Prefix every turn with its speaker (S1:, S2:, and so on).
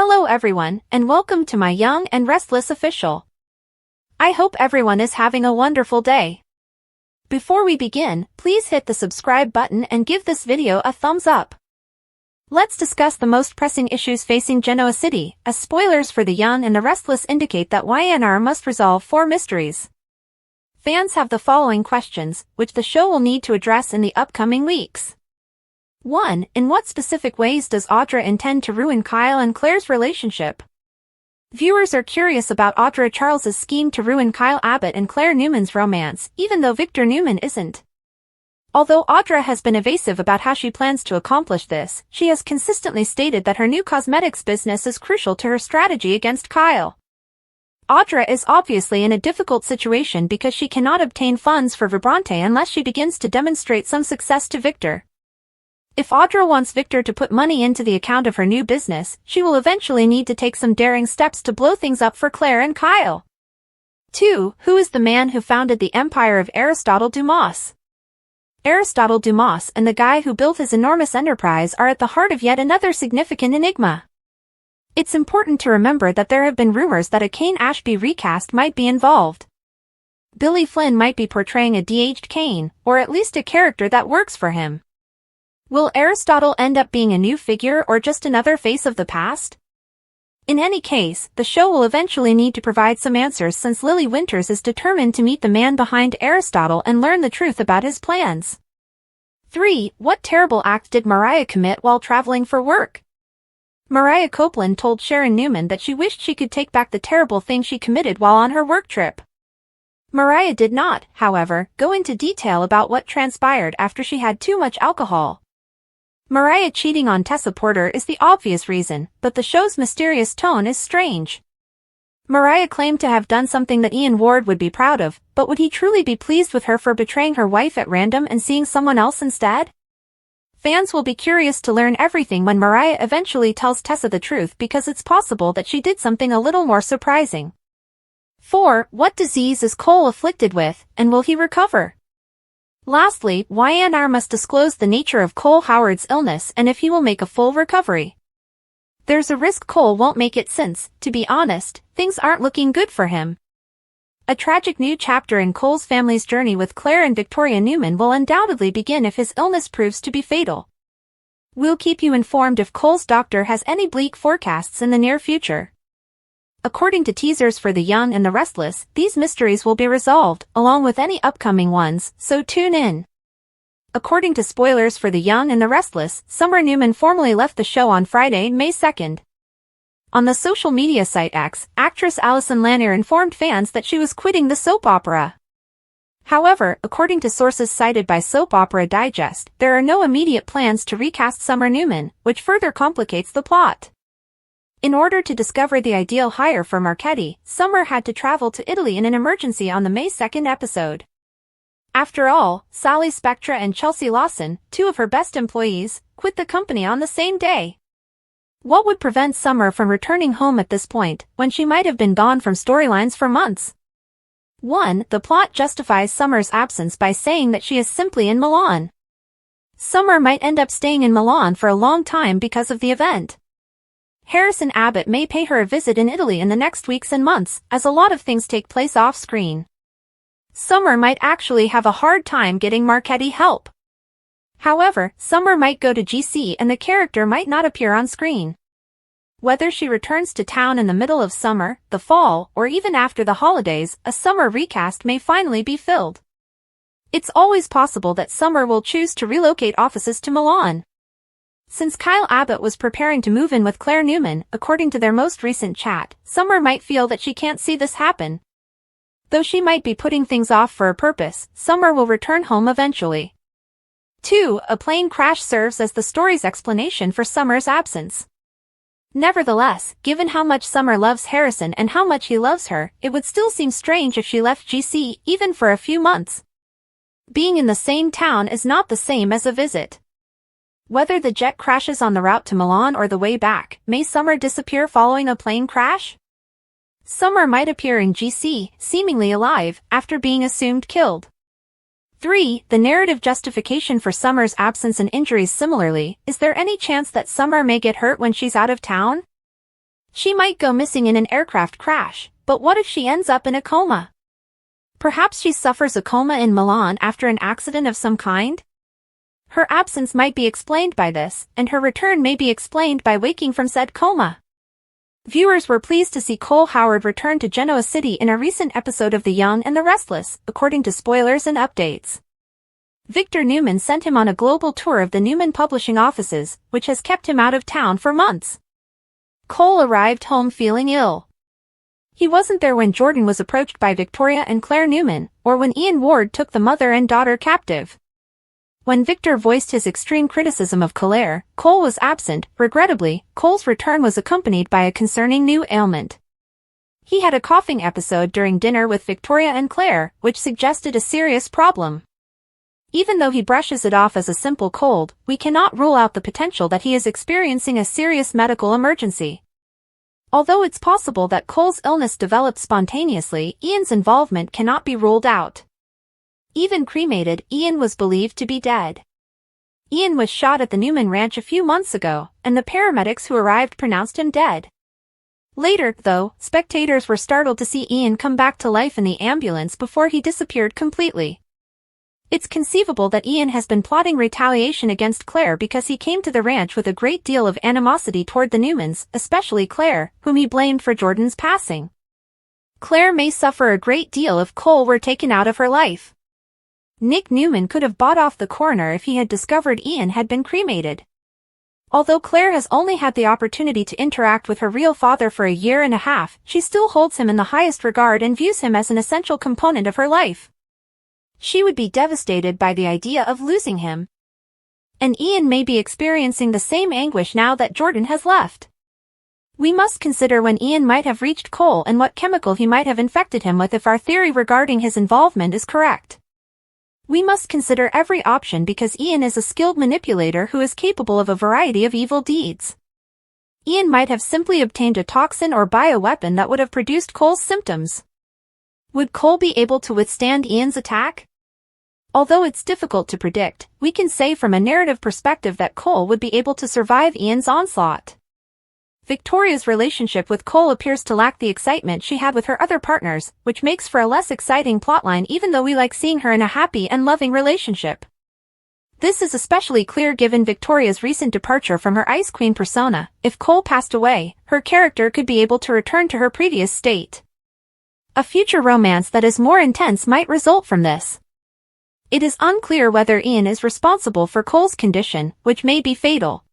S1: Hello everyone, and welcome to my Young and Restless official. I hope everyone is having a wonderful day. Before we begin, please hit the subscribe button and give this video a thumbs up. Let's discuss the most pressing issues facing Genoa City, as spoilers for The Young and the Restless indicate that YNR must resolve 4 mysteries. Fans have the following questions, which the show will need to address in the upcoming weeks. 1. In what specific ways does Audra intend to ruin Kyle and Claire's relationship? Viewers are curious about Audra Charles's scheme to ruin Kyle Abbott and Claire Newman's romance, even though Victor Newman isn't. Although Audra has been evasive about how she plans to accomplish this, she has consistently stated that her new cosmetics business is crucial to her strategy against Kyle. Audra is obviously in a difficult situation because she cannot obtain funds for Vibrante unless she begins to demonstrate some success to Victor. If Audra wants Victor to put money into the account of her new business, she will eventually need to take some daring steps to blow things up for Claire and Kyle. 2. Who is the man who founded the empire of Aristotle Dumas? Aristotle Dumas and the guy who built his enormous enterprise are at the heart of yet another significant enigma. It's important to remember that there have been rumors that a Cain Ashby recast might be involved. Billy Flynn might be portraying a de-aged Cain, or at least a character that works for him. Will Aristotle end up being a new figure or just another face of the past? In any case, the show will eventually need to provide some answers since Lily Winters is determined to meet the man behind Aristotle and learn the truth about his plans. 3. What terrible act did Mariah commit while traveling for work? Mariah Copeland told Sharon Newman that she wished she could take back the terrible thing she committed while on her work trip. Mariah did not, however, go into detail about what transpired after she had too much alcohol. Mariah cheating on Tessa Porter is the obvious reason, but the show's mysterious tone is strange. Mariah claimed to have done something that Ian Ward would be proud of, but would he truly be pleased with her for betraying her wife at random and seeing someone else instead? Fans will be curious to learn everything when Mariah eventually tells Tessa the truth because it's possible that she did something a little more surprising. 4. What disease is Cole afflicted with, and will he recover? Lastly, YNR must disclose the nature of Cole Howard's illness and if he will make a full recovery. There's a risk Cole won't make it since, to be honest, things aren't looking good for him. A tragic new chapter in Cole's family's journey with Claire and Victoria Newman will undoubtedly begin if his illness proves to be fatal. We'll keep you informed if Cole's doctor has any bleak forecasts in the near future. According to teasers for The Young and the Restless, these mysteries will be resolved, along with any upcoming ones, so tune in. According to spoilers for The Young and the Restless, Summer Newman formally left the show on Friday, May 2nd. On the social media site X, actress Alison Lanier informed fans that she was quitting the soap opera. However, according to sources cited by Soap Opera Digest, there are no immediate plans to recast Summer Newman, which further complicates the plot. In order to discover the ideal hire for Marchetti, Summer had to travel to Italy in an emergency on the May 2nd episode. After all, Sally Spectra and Chelsea Lawson, 2 of her best employees, quit the company on the same day. What would prevent Summer from returning home at this point, when she might have been gone from storylines for months? 1. The plot justifies Summer's absence by saying that she is simply in Milan. Summer might end up staying in Milan for a long time because of the event. Harrison Abbott may pay her a visit in Italy in the next weeks and months, as a lot of things take place off-screen. Summer might actually have a hard time getting Marchetti help. However, Summer might go to GC and the character might not appear on screen. Whether she returns to town in the middle of summer, the fall, or even after the holidays, a Summer recast may finally be filled. It's always possible that Summer will choose to relocate offices to Milan. Since Kyle Abbott was preparing to move in with Claire Newman, according to their most recent chat, Summer might feel that she can't see this happen. Though she might be putting things off for a purpose, Summer will return home eventually. 2. A plane crash serves as the story's explanation for Summer's absence. Nevertheless, given how much Summer loves Harrison and how much he loves her, it would still seem strange if she left GC, even for a few months. Being in the same town is not the same as a visit. Whether the jet crashes on the route to Milan or the way back, may Summer disappear following a plane crash? Summer might appear in GC, seemingly alive, after being assumed killed. 3. The narrative justification for Summer's absence and injuries. Similarly, is there any chance that Summer may get hurt when she's out of town? She might go missing in an aircraft crash, but what if she ends up in a coma? Perhaps she suffers a coma in Milan after an accident of some kind? Her absence might be explained by this, and her return may be explained by waking from said coma. Viewers were pleased to see Cole Howard return to Genoa City in a recent episode of The Young and the Restless, according to spoilers and updates. Victor Newman sent him on a global tour of the Newman publishing offices, which has kept him out of town for months. Cole arrived home feeling ill. He wasn't there when Jordan was approached by Victoria and Claire Newman, or when Ian Ward took the mother and daughter captive. When Victor voiced his extreme criticism of Khalil, Cole was absent. Regrettably, Cole's return was accompanied by a concerning new ailment. He had a coughing episode during dinner with Victoria and Claire, which suggested a serious problem. Even though he brushes it off as a simple cold, we cannot rule out the potential that he is experiencing a serious medical emergency. Although it's possible that Cole's illness developed spontaneously, Ian's involvement cannot be ruled out. Even cremated, Ian was believed to be dead. Ian was shot at the Newman ranch a few months ago, and the paramedics who arrived pronounced him dead. Later, though, spectators were startled to see Ian come back to life in the ambulance before he disappeared completely. It's conceivable that Ian has been plotting retaliation against Claire because he came to the ranch with a great deal of animosity toward the Newmans, especially Claire, whom he blamed for Jordan's passing. Claire may suffer a great deal if Cole were taken out of her life. Nick Newman could have bought off the coroner if he had discovered Ian had been cremated. Although Claire has only had the opportunity to interact with her real father for a year and a half, she still holds him in the highest regard and views him as an essential component of her life. She would be devastated by the idea of losing him. And Ian may be experiencing the same anguish now that Jordan has left. We must consider when Ian might have reached Cole and what chemical he might have infected him with if our theory regarding his involvement is correct. We must consider every option because Ian is a skilled manipulator who is capable of a variety of evil deeds. Ian might have simply obtained a toxin or bioweapon that would have produced Cole's symptoms. Would Cole be able to withstand Ian's attack? Although it's difficult to predict, we can say from a narrative perspective that Cole would be able to survive Ian's onslaught. Victoria's relationship with Cole appears to lack the excitement she had with her other partners, which makes for a less exciting plotline even though we like seeing her in a happy and loving relationship. This is especially clear given Victoria's recent departure from her Ice Queen persona. If Cole passed away, her character could be able to return to her previous state. A future romance that is more intense might result from this. It is unclear whether Ian is responsible for Cole's condition, which may be fatal.